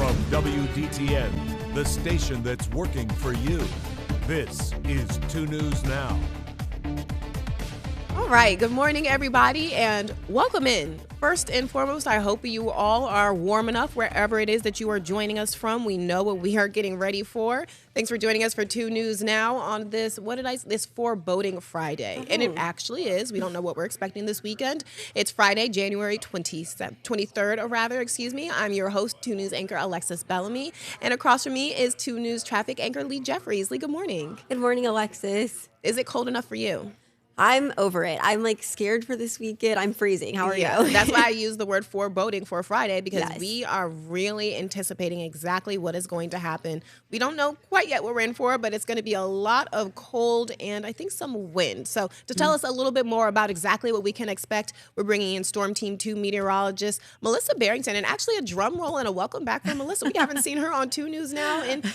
From WDTN, the station that's working for you, this is 2 News Now. All right, good morning, everybody, and welcome in. First and foremost, I hope you all are warm enough wherever it is that you are joining us from. We know what we are getting ready for. Thanks for joining us for 2 News Now on this foreboding Friday. And it actually is. We don't know what we're expecting this weekend. It's Friday, January 23rd, I'm your host, 2 News anchor Alexis Bellamy. And across from me is 2 News traffic anchor Lee Jeffries. Lee, good morning. Good morning, Alexis. Is it cold enough for you? I'm over it. I'm scared for this weekend. I'm freezing. How are you? That's why I use the word foreboding for Friday, because we are really anticipating exactly what is going to happen. We don't know quite yet what we're in for, but it's going to be a lot of cold and I think some wind. So to tell us a little bit more about exactly what we can expect, we're bringing in Storm Team 2 meteorologist Melissa Barrington, and actually a drum roll and a welcome back from Melissa. We haven't seen her on 2 News Now. And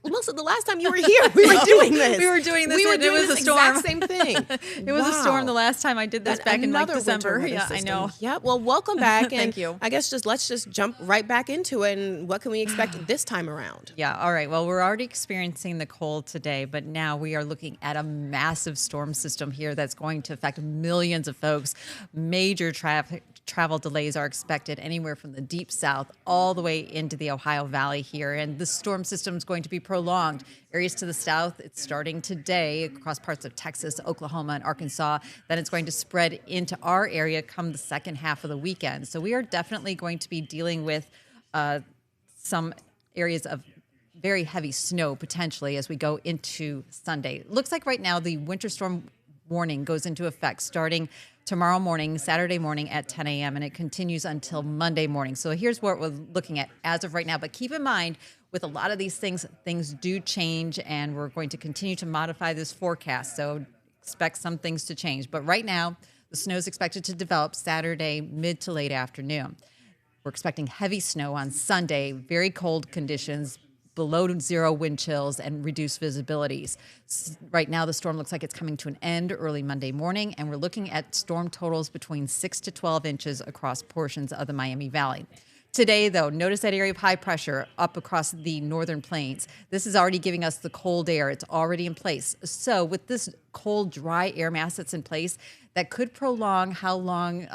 Melissa, the last time you were here, we were doing this. We were doing this. We were and doing it was this a storm. exact same thing. It was a storm the last time I did this back in December. Yeah, I know. Yeah, well, welcome back. And Thank you. I guess let's just jump right back into it. And what can we expect this time around? Yeah, all right. Well, we're already experiencing the cold today, but now we are looking at a massive storm system here that's going to affect millions of folks. Major travel delays are expected anywhere from the deep south all the way into the Ohio Valley here. And the storm system is going to be prolonged. Areas to the south, it's starting today across parts of Texas, Oklahoma, and Arkansas. Then it's going to spread into our area come the second half of the weekend. So we are definitely going to be dealing with some areas of very heavy snow potentially as we go into Sunday. Looks like right now the winter storm warning goes into effect starting tomorrow morning, Saturday morning at 10 a.m., and it continues until Monday morning. So here's what we're looking at as of right now. But keep in mind, with a lot of these things do change, and we're going to continue to modify this forecast. So expect some things to change. But right now, the snow is expected to develop Saturday mid to late afternoon. We're expecting heavy snow on Sunday, very cold conditions, below zero wind chills and reduced visibilities. Right now, the storm looks like it's coming to an end early Monday morning, and we're looking at storm totals between 6 to 12 inches across portions of the Miami Valley. Today, though, notice that area of high pressure up across the northern plains. This is already giving us the cold air. It's already in place. So with this cold, dry air mass that's in place, that could prolong how long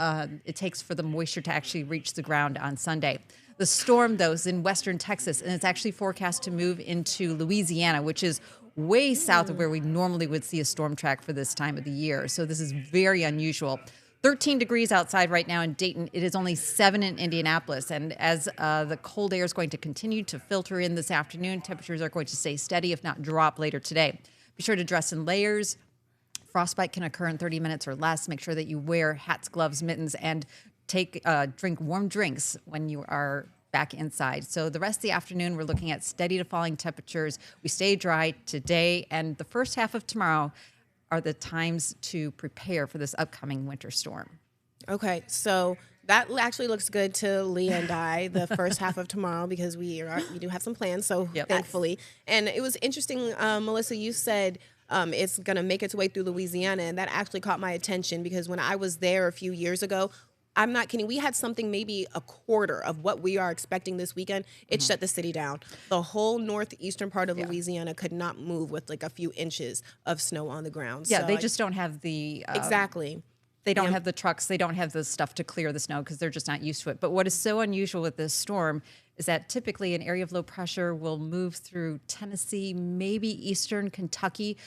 it takes for the moisture to actually reach the ground on Sunday. The storm, though, is in western Texas, and it's actually forecast to move into Louisiana, which is way south of where we normally would see a storm track for this time of the year. So this is very unusual. 13 degrees outside right now in Dayton. It is only 7 in Indianapolis. And as the cold air is going to continue to filter in this afternoon, temperatures are going to stay steady, if not drop later today. Be sure to dress in layers. Frostbite can occur in 30 minutes or less. Make sure that you wear hats, gloves, mittens, and drink warm drinks when you are back inside. So the rest of the afternoon, we're looking at steady to falling temperatures. We stay dry today, and the first half of tomorrow are the times to prepare for this upcoming winter storm. Okay, so that actually looks good to Lee and I, the first half of tomorrow, because we do have some plans, so thankfully. And it was interesting, Melissa, you said it's going to make its way through Louisiana, and that actually caught my attention because when I was there a few years ago, I'm not kidding. We had something maybe a quarter of what we are expecting this weekend. It shut the city down. The whole northeastern part of Louisiana could not move with a few inches of snow on the ground. Yeah, so they just don't have the... exactly. They don't have the trucks. They don't have the stuff to clear the snow because they're just not used to it. But what is so unusual with this storm is that typically an area of low pressure will move through Tennessee, maybe eastern Kentucky.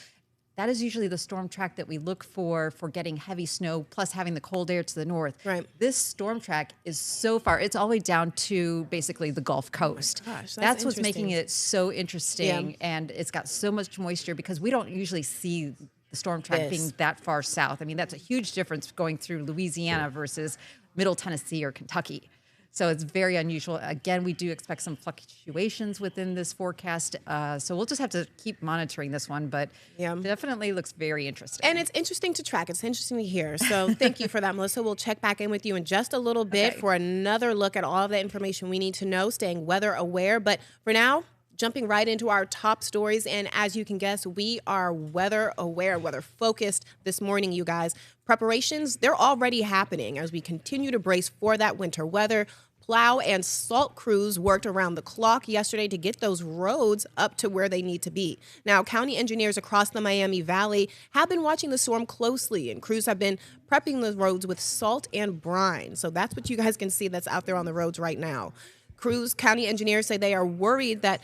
That is usually the storm track that we look for getting heavy snow, plus having the cold air to the north. Right. This storm track is so far. It's all the way down to basically the Gulf Coast. Oh my gosh, that's what's making it so interesting. And it's got so much moisture because we don't usually see the storm track being that far south. I mean, that's a huge difference going through Louisiana versus Middle Tennessee or Kentucky. So it's very unusual. Again, we do expect some fluctuations within this forecast. So we'll just have to keep monitoring this one, but definitely looks very interesting. And it's interesting to track. It's interesting to hear. So thank you for that, Melissa. We'll check back in with you in just a little bit for another look at all of the information we need to know, staying weather aware. But for now, jumping right into our top stories. And as you can guess, we are weather aware, weather focused this morning, you guys. Preparations, they're already happening as we continue to brace for that winter weather. Plow and salt crews worked around the clock yesterday to get those roads up to where they need to be. Now, county engineers across the Miami Valley have been watching the storm closely, and crews have been prepping the roads with salt and brine. So that's what you guys can see that's out there on the roads right now. County engineers say they are worried that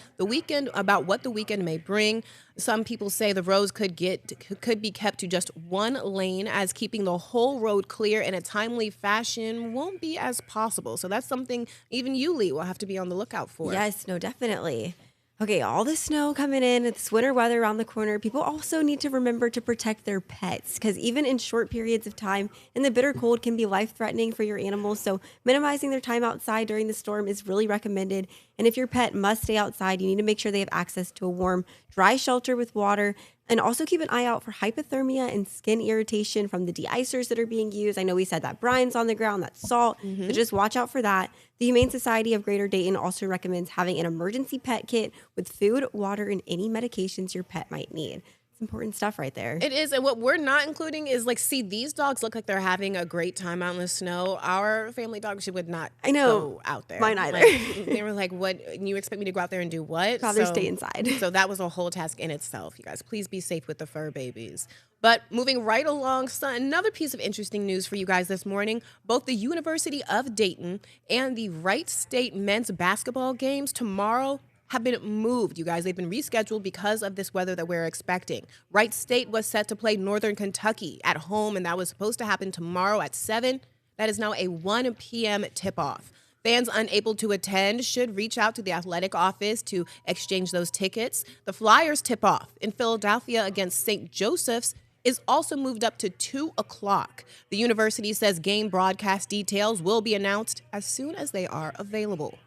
about what the weekend may bring. Some people say the roads could be kept to just one lane, as keeping the whole road clear in a timely fashion won't be as possible. So that's something even you, Lee, will have to be on the lookout for. Yes, no, definitely. Okay, all the snow coming in, it's winter weather around the corner. People also need to remember to protect their pets, because even in short periods of time in the bitter cold can be life-threatening for your animals. So minimizing their time outside during the storm is really recommended. And if your pet must stay outside, you need to make sure they have access to a warm, dry shelter with water. And also keep an eye out for hypothermia and skin irritation from the de-icers that are being used. I know we said that brine's on the ground, that's salt. So just watch out for that. The Humane Society of Greater Dayton also recommends having an emergency pet kit with food, water, and any medications your pet might need. It's important stuff right there. It is. And what we're not including is these dogs look like they're having a great time out in the snow. Our family dogs would not go out there. Mine either. They were like, what? You expect me to go out there and do what? Rather stay inside. So that was a whole task in itself, you guys. Please be safe with the fur babies. But moving right along, another piece of interesting news for you guys this morning. Both the University of Dayton and the Wright State men's basketball games tomorrow have been moved, you guys. They've been rescheduled because of this weather that we're expecting. Wright State was set to play Northern Kentucky at home, and that was supposed to happen tomorrow at 7. That is now a 1 p.m. tip-off. Fans unable to attend should reach out to the athletic office to exchange those tickets. The Flyers tip-off in Philadelphia against St. Joseph's is also moved up to 2 o'clock. The university says game broadcast details will be announced as soon as they are available.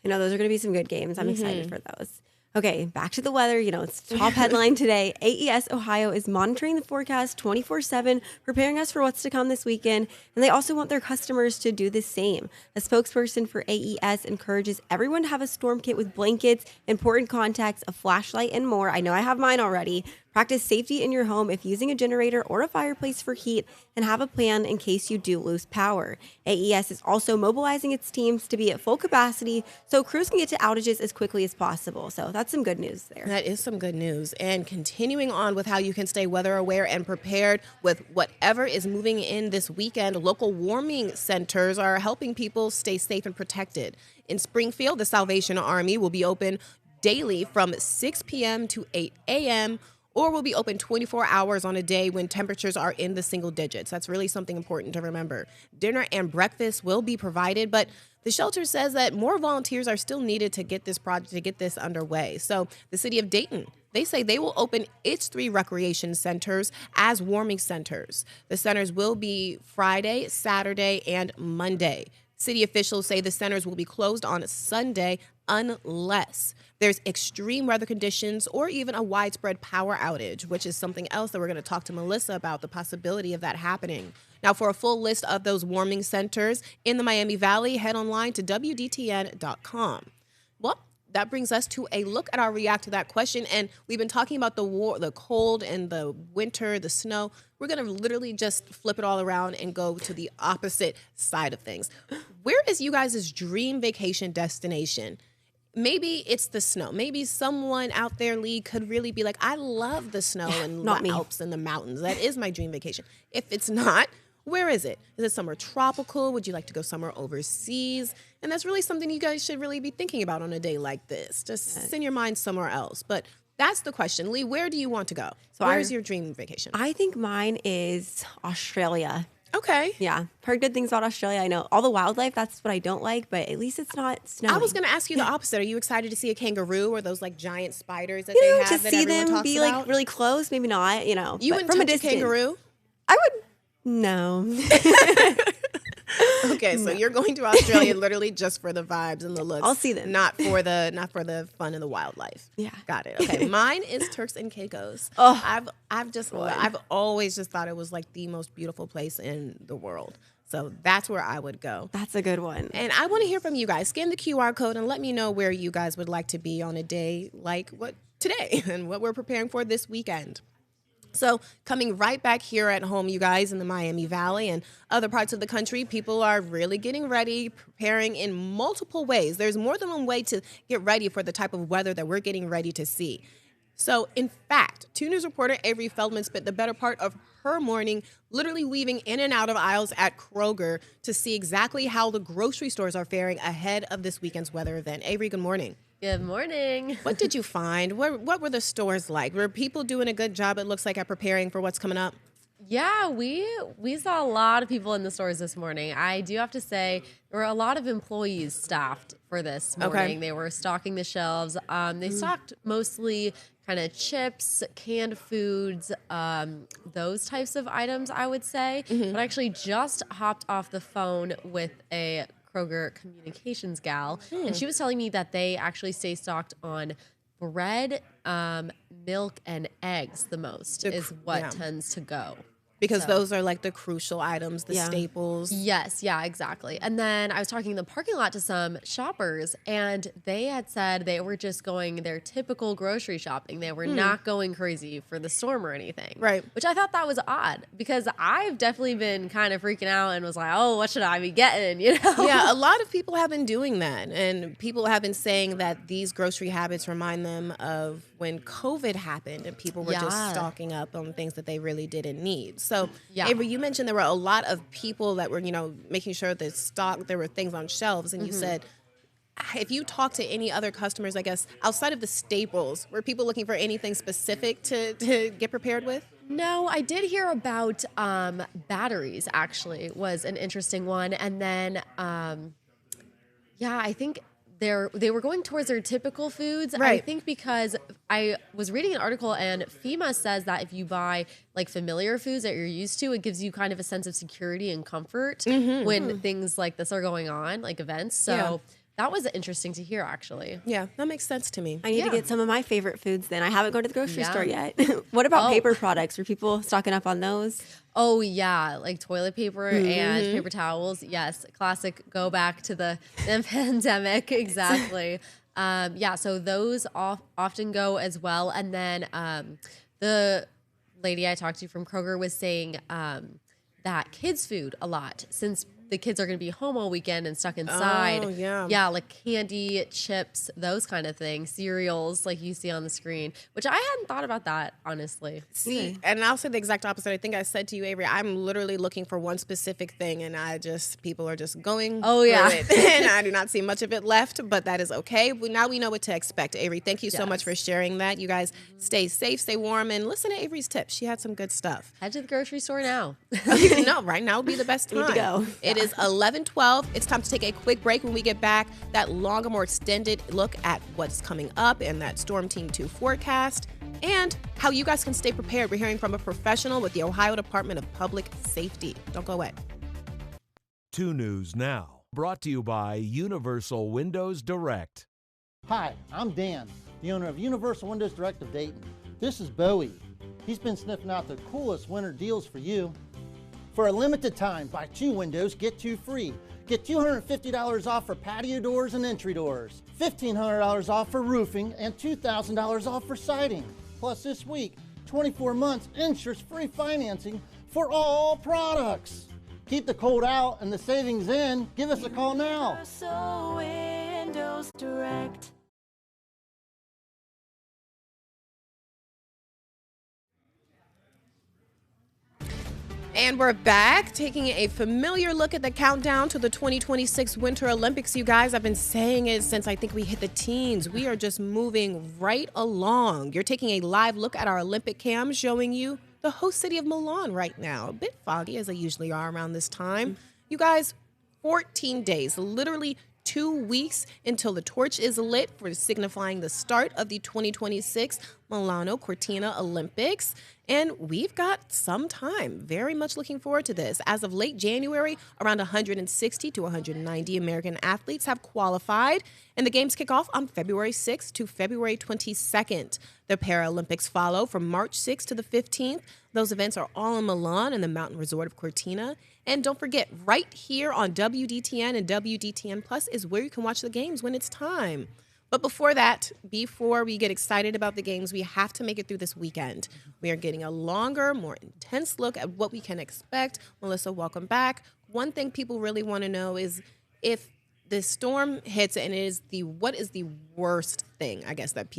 I know those are going to be some good games. I'm excited for those. Okay, back to the weather. It's top headline today. AES Ohio is monitoring the forecast 24/7, preparing us for what's to come this weekend. And they also want their customers to do the same. A spokesperson for AES encourages everyone to have a storm kit with blankets, important contacts, a flashlight, and more. I know I have mine already. Practice safety in your home if using a generator or a fireplace for heat, and have a plan in case you do lose power. AES is also mobilizing its teams to be at full capacity so crews can get to outages as quickly as possible. So that's some good news there. That is some good news. And continuing on with how you can stay weather aware and prepared with whatever is moving in this weekend, local warming centers are helping people stay safe and protected. In Springfield, the Salvation Army will be open daily from 6 p.m. to 8 a.m., or will be open 24 hours on a day when temperatures are in the single digits. That's really something important to remember. Dinner and breakfast will be provided, but the shelter says that more volunteers are still needed to get this project, to get this underway. So the city of Dayton, they say they will open its 3 recreation centers as warming centers. The centers will be Friday, Saturday, and Monday. City officials say the centers will be closed on Sunday unless there's extreme weather conditions or even a widespread power outage, which is something else that we're going to talk to Melissa about, the possibility of that happening. Now, for a full list of those warming centers in the Miami Valley, head online to WDTN.com. Well, that brings us to a look at our react to that question. And we've been talking about the cold and the winter, the snow. We're going to literally just flip it all around and go to the opposite side of things. Where is you guys' dream vacation destination? Maybe it's the snow. Maybe someone out there, Lee, could really be like, I love the snow and the Alps and the mountains. That is my dream vacation. If it's not, where is it? Is it somewhere tropical? Would you like to go somewhere overseas? And that's really something you guys should really be thinking about on a day like this. Just send your mind somewhere else. But that's the question. Lee, where do you want to go? So where's your dream vacation? I think mine is Australia. Okay. Yeah. Heard good things about Australia. I know all the wildlife, that's what I don't like, but at least it's not snowing. I was going to ask you the opposite. Are you excited to see a kangaroo or those giant spiders that they have to that see everyone them talks be about? really close, maybe not, You wouldn't from touch a distance. kangaroo? I would, no. Okay, so you're going to Australia literally just for the vibes and the looks. I'll see them. Not for the fun and the wildlife. Yeah. Got it. Okay, mine is Turks and Caicos. Oh, I've always just thought it was like the most beautiful place in the world. So that's where I would go. That's a good one. And I want to hear from you guys. Scan the QR code and let me know where you guys would like to be on a day like what today and what we're preparing for this weekend. So coming right back here at home, you guys, in the Miami Valley and other parts of the country, people are really getting ready, preparing in multiple ways. There's more than one way to get ready for the type of weather that we're getting ready to see. So, in fact, 2 News reporter Avery Feldman spent the better part of her morning literally weaving in and out of aisles at Kroger to see exactly how the grocery stores are faring ahead of this weekend's weather event. Avery, good morning. Good morning. What did you find? What were the stores like? Were people doing a good job, it looks like, at preparing for what's coming up? Yeah, we saw a lot of people in the stores this morning. I do have to say there were a lot of employees staffed for this morning. Okay. They were stocking the shelves. They stocked mostly kind of chips, canned foods, those types of items, I would say. But I actually just hopped off the phone with a Kroger communications gal, and she was telling me that they actually stay stocked on bread, milk, and eggs the most is what tends to go. Because those are like the crucial items, the staples. Yes, yeah, exactly. And then I was talking in the parking lot to some shoppers, and they had said they were just going their typical grocery shopping. They were not going crazy for the storm or anything. Right. Which I thought that was odd because I've definitely been kind of freaking out and was like, oh, what should I be getting? You know? Yeah, a lot of people have been doing that. And people have been saying that these grocery habits remind them of when COVID happened and people were just stocking up on things that they really didn't need. So, Avery, you mentioned there were a lot of people that were, making sure that there were things on shelves. And you said, if you talk to any other customers, I guess, outside of the staples, were people looking for anything specific to get prepared with? No, I did hear about batteries, actually, was an interesting one. And then, I think they were going towards their typical foods. Right. I think because I was reading an article and FEMA says that if you buy like familiar foods that you're used to, it gives you kind of a sense of security and comfort when things like this are going on, like events. So that was interesting to hear, actually. Yeah, that makes sense to me. I need to get some of my favorite foods then. I haven't gone to the grocery store yet. What about paper products? Were people stocking up on those? Oh, yeah, like toilet paper and paper towels. Yes, classic go back to the pandemic. Exactly. So those often go as well. And then the lady I talked to from Kroger was saying that kids' food a lot, since the kids are going to be home all weekend and stuck inside. Oh, yeah. Yeah, like candy, chips, those kind of things, cereals like you see on the screen, which I hadn't thought about that, honestly. See, and I'll say the exact opposite. I think I said to you, Avery, I'm literally looking for one specific thing, and people are just going through it. And I do not see much of it left, but that is okay. Now we know what to expect. Avery, thank you so much for sharing that. You guys stay safe, stay warm, and listen to Avery's tips. She had some good stuff. Head to the grocery store now. No, right now would be the best time. Need to go. It is 11:12. It's time to take a quick break. When we get back, that longer, more extended look at what's coming up and that Storm Team 2 forecast and how you guys can stay prepared. We're hearing from a professional with the Ohio Department of Public Safety. Don't go away. 2 News Now, brought to you by Universal Windows Direct. Hi, I'm Dan, the owner of Universal Windows Direct of Dayton. This is Bowie. He's been sniffing out the coolest winter deals for you. For a limited time, buy 2 windows, get 2 free. Get $250 off for patio doors and entry doors, $1,500 off for roofing, and $2,000 off for siding. Plus this week, 24 months interest-free financing for all products. Keep the cold out and the savings in. Give us a call now. Universal Windows Direct. And we're back, taking a familiar look at the countdown to the 2026 Winter Olympics. You guys, I've been saying it since I think we hit the teens. We are just moving right along. You're taking a live look at our Olympic cam, showing you the host city of Milan right now. A bit foggy, as they usually are around this time. You guys, 14 days, literally 2 weeks until the torch is lit for signifying the start of the 2026 Milano Cortina Olympics. And we've got some time. Very much looking forward to this. As of late January, around 160 to 190 American athletes have qualified, and the games kick off on February 6th to February 22nd. The Paralympics follow from March 6th to the 15th. Those events are all in Milan and the mountain resort of Cortina. And don't forget, right here on WDTN and WDTN Plus is where you can watch the games when it's time. But before that, before we get excited about the games, we have to make it through this weekend. We are getting a longer, more intense look at what we can expect. Melissa, welcome back. One thing people really want to know is if the storm hits and what is the worst thing, I guess, that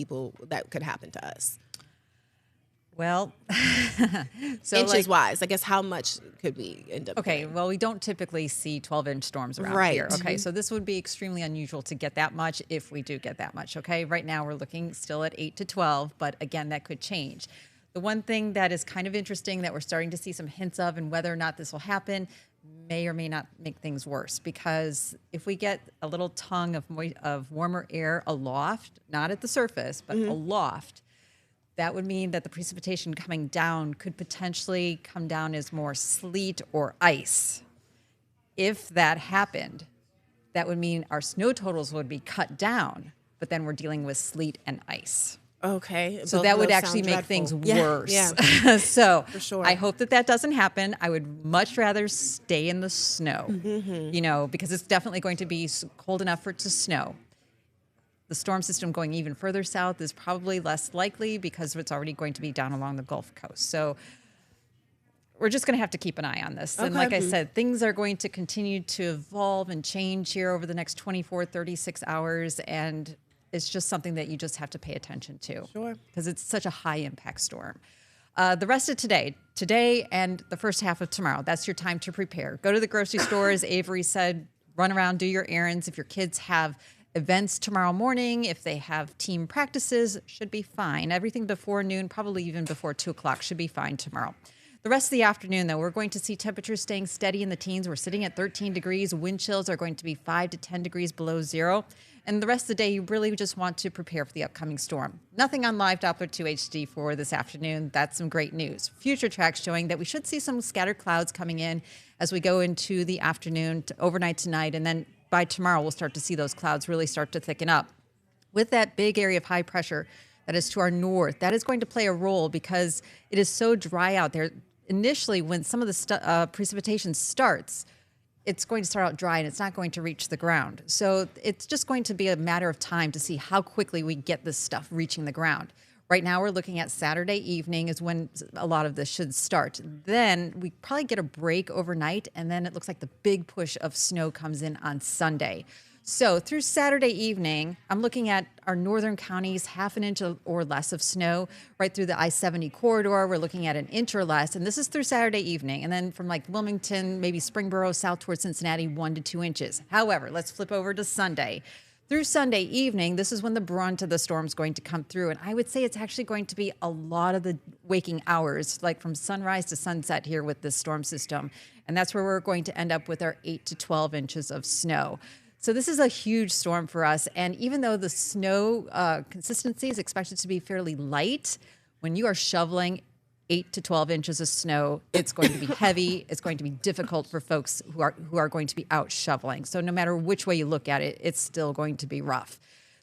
could happen to us? Well, so inches wise, I guess how much could we end up getting? Well, we don't typically see 12-inch storms around here. Okay, so this would be extremely unusual to get that much if we do get that much. Okay, right now we're looking still at 8 to 12, but again, that could change. The one thing that is kind of interesting that we're starting to see some hints of, and whether or not this will happen, may or may not make things worse, because if we get a little tongue of warmer air aloft, not at the surface, but aloft, that would mean that the precipitation coming down could potentially come down as more sleet or ice. If that happened, that would mean our snow totals would be cut down, but then we're dealing with sleet and ice. Okay. So that would actually make things worse. Yeah. So for sure. I hope that doesn't happen. I would much rather stay in the snow, because it's definitely going to be cold enough for it to snow. The storm system going even further south is probably less likely because it's already going to be down along the Gulf Coast. So we're just going to have to keep an eye on this. Okay. And like I said, things are going to continue to evolve and change here over the next 24, 36 hours. And it's just something that you just have to pay attention to. Sure. Because it's such a high impact storm. The rest of today and the first half of tomorrow, that's your time to prepare. Go to the grocery store, as Avery said, run around, do your errands. If your kids have events tomorrow morning, if they have team practices, should be fine. Everything before noon, probably even before 2 o'clock, should be fine tomorrow. The rest of the afternoon, though, we're going to see temperatures staying steady in the teens. We're sitting at 13 degrees. Wind chills are going to be 5 to 10 degrees below zero. And the rest of the day, you really just want to prepare for the upcoming storm. Nothing on Live Doppler 2 HD for this afternoon. That's some great news. Future tracks showing that we should see some scattered clouds coming in as we go into the afternoon, overnight tonight, and then by tomorrow, we'll start to see those clouds really start to thicken up. With that big area of high pressure that is to our north, that is going to play a role because it is so dry out there. Initially, when some of the precipitation starts, it's going to start out dry and it's not going to reach the ground. So it's just going to be a matter of time to see how quickly we get this stuff reaching the ground. Right now, we're looking at Saturday evening is when a lot of this should start. Then we probably get a break overnight, and then it looks like the big push of snow comes in on Sunday. So through Saturday evening, I'm looking at our northern counties, half an inch or less of snow. Right through the I-70 corridor, we're looking at an inch or less, and this is through Saturday evening. And then from like Wilmington, maybe Springboro, south towards Cincinnati, 1 to 2 inches. However, let's flip over to Sunday. Through Sunday evening, this is when the brunt of the storm is going to come through. And I would say it's actually going to be a lot of the waking hours, like from sunrise to sunset here with this storm system. And that's where we're going to end up with our 8 to 12 inches of snow. So this is a huge storm for us. And even though the snow consistency is expected to be fairly light, when you are shoveling 8 to 12 inches of snow, it's going to be heavy. It's going to be difficult for folks who are going to be out shoveling. So no matter which way you look at it, it's still going to be rough.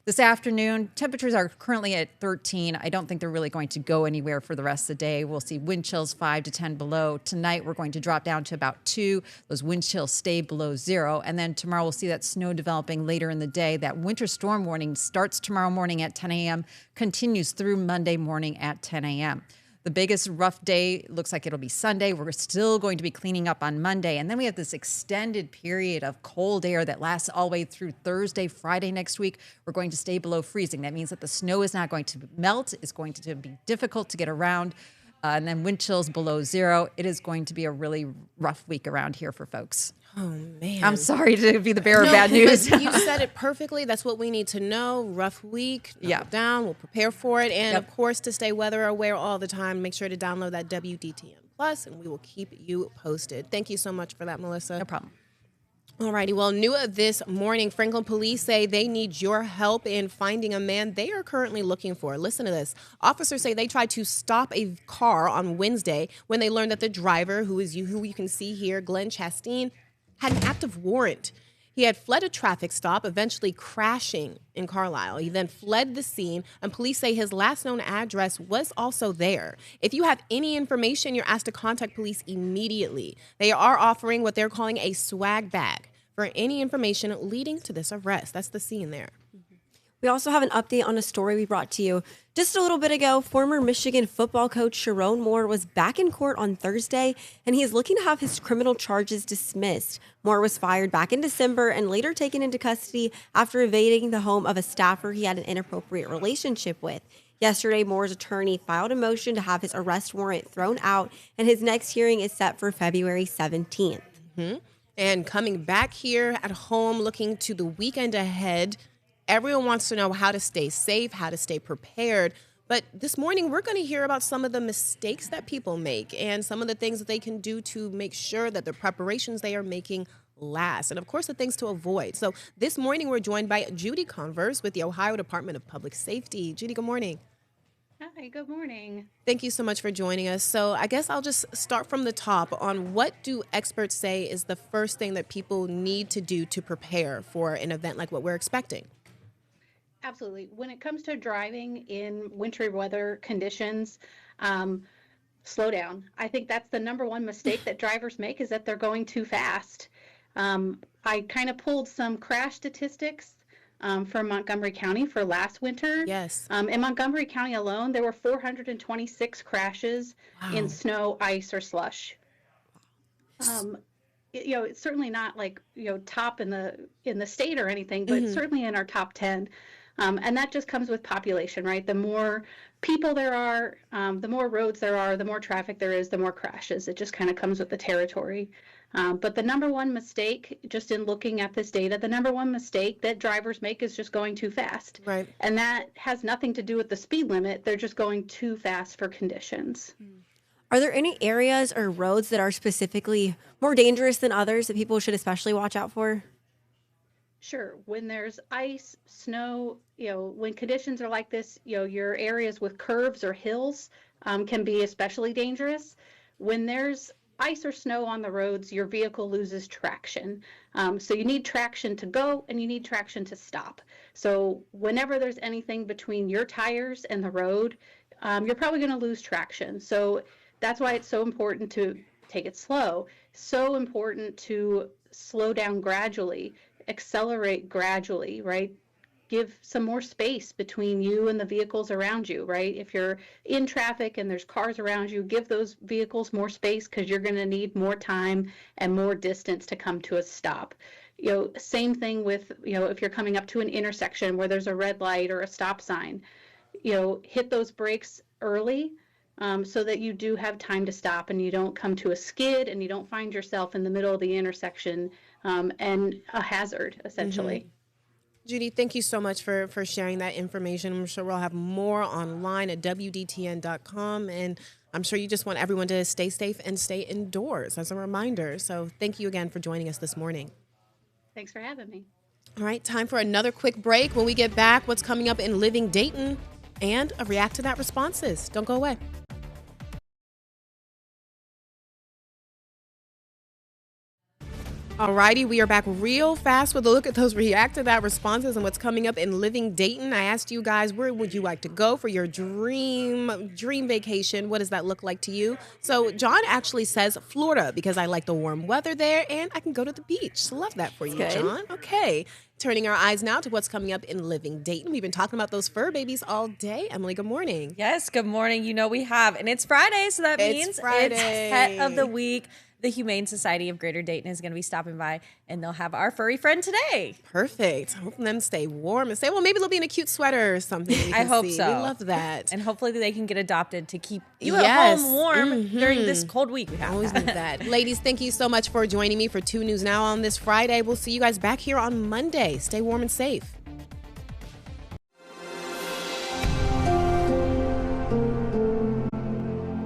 This afternoon, temperatures are currently at 13. I don't think they're really going to go anywhere for the rest of the day. We'll see wind chills 5 to 10 below. Tonight, we're going to drop down to about 2. Those wind chills stay below 0. And then tomorrow, we'll see that snow developing later in the day. That winter storm warning starts tomorrow morning at 10 a.m., continues through Monday morning at 10 a.m. The biggest rough day looks like it'll be Sunday. We're still going to be cleaning up on Monday. And then we have this extended period of cold air that lasts all the way through Thursday, Friday next week. We're going to stay below freezing. That means that the snow is not going to melt. It's going to be difficult to get around. And then wind chills below 0. It is going to be a really rough week around here for folks. Oh, man. I'm sorry to be the bearer of bad news. You said it perfectly. That's what we need to know. Rough week. Yeah. Down. We'll prepare for it. And, of course, to stay weather aware all the time, make sure to download that WDTM Plus, and we will keep you posted. Thank you so much for that, Melissa. No problem. All righty. Well, new this morning, Franklin police say they need your help in finding a man they are currently looking for. Listen to this. Officers say they tried to stop a car on Wednesday when they learned that the driver, who you can see here, Glenn Chastain, had an active warrant. He had fled a traffic stop, eventually crashing in Carlisle. He then fled the scene, and police say his last known address was also there. If you have any information, you're asked to contact police immediately. They are offering what they're calling a swag bag for any information leading to this arrest. That's the scene there. We also have an update on a story we brought to you just a little bit ago. Former Michigan football coach Sharon Moore was back in court on Thursday, and he is looking to have his criminal charges dismissed. Moore was fired back in December and later taken into custody after evading the home of a staffer he had an inappropriate relationship with. Yesterday, Moore's attorney filed a motion to have his arrest warrant thrown out, and his next hearing is set for February 17th. And coming back here at home, looking to the weekend ahead, everyone wants to know how to stay safe, how to stay prepared. But this morning, we're going to hear about some of the mistakes that people make and some of the things that they can do to make sure that the preparations they are making last. And of course, the things to avoid. So this morning, we're joined by Judy Converse with the Ohio Department of Public Safety. Judy, good morning. Hi, good morning. Thank you so much for joining us. So I guess I'll just start from the top on what do experts say is the first thing that people need to do to prepare for an event like what we're expecting? Absolutely. When it comes to driving in wintry weather conditions, slow down. I think that's the number one mistake that drivers make, is that they're going too fast. I kind of pulled some crash statistics from Montgomery County for last winter. Yes. In Montgomery County alone, there were 426 crashes in snow, ice, or slush. It's certainly not like, top in the state or anything, but certainly in our top 10. And that just comes with population, right? The more people there are, the more roads there are, the more traffic there is, the more crashes. It just kind of comes with the territory. But the number one mistake, just in looking at this data, the number one mistake that drivers make is just going too fast. Right. And that has nothing to do with the speed limit. They're just going too fast for conditions. Are there any areas or roads that are specifically more dangerous than others that people should especially watch out for? Sure. When there's ice, snow, when conditions are like this, your areas with curves or hills can be especially dangerous. When there's ice or snow on the roads, your vehicle loses traction. So you need traction to go and you need traction to stop. So whenever there's anything between your tires and the road, you're probably going to lose traction. So that's why it's so important to take it slow. So important to slow down gradually, accelerate gradually, right? Give some more space between you and the vehicles around you, right? If you're in traffic and there's cars around you, give those vehicles more space, because you're going to need more time and more distance to come to a stop. Same thing with, if you're coming up to an intersection where there's a red light or a stop sign, hit those brakes early, so that you do have time to stop and you don't come to a skid and you don't find yourself in the middle of the intersection and a hazard, essentially. Judy, thank you so much for sharing that information. I'm sure we'll have more online at WDTN.com. And I'm sure you just want everyone to stay safe and stay indoors as a reminder. So thank you again for joining us this morning. Thanks for having me. All right, time for another quick break. When we get back, what's coming up in Living Dayton and a React to That responses. Don't go away. Alrighty, we are back real fast with a look at those React to That responses and what's coming up in Living Dayton. I asked you guys, where would you like to go for your dream vacation? What does that look like to you? So John actually says Florida, because I like the warm weather there and I can go to the beach. So love that for you, John. Okay. Turning our eyes now to what's coming up in Living Dayton. We've been talking about those fur babies all day. Emily, good morning. Yes, good morning. We have, and it's Friday, so that means Friday. It's Pet of the Week. The Humane Society of Greater Dayton is going to be stopping by, and they'll have our furry friend today. Perfect. Hoping them stay warm and say, well, maybe they'll be in a cute sweater or something. I hope so. We love that. And hopefully they can get adopted to keep you at home warm during this cold week. We always need that. Ladies, thank you so much for joining me for 2 News Now on this Friday. We'll see you guys back here on Monday. Stay warm and safe.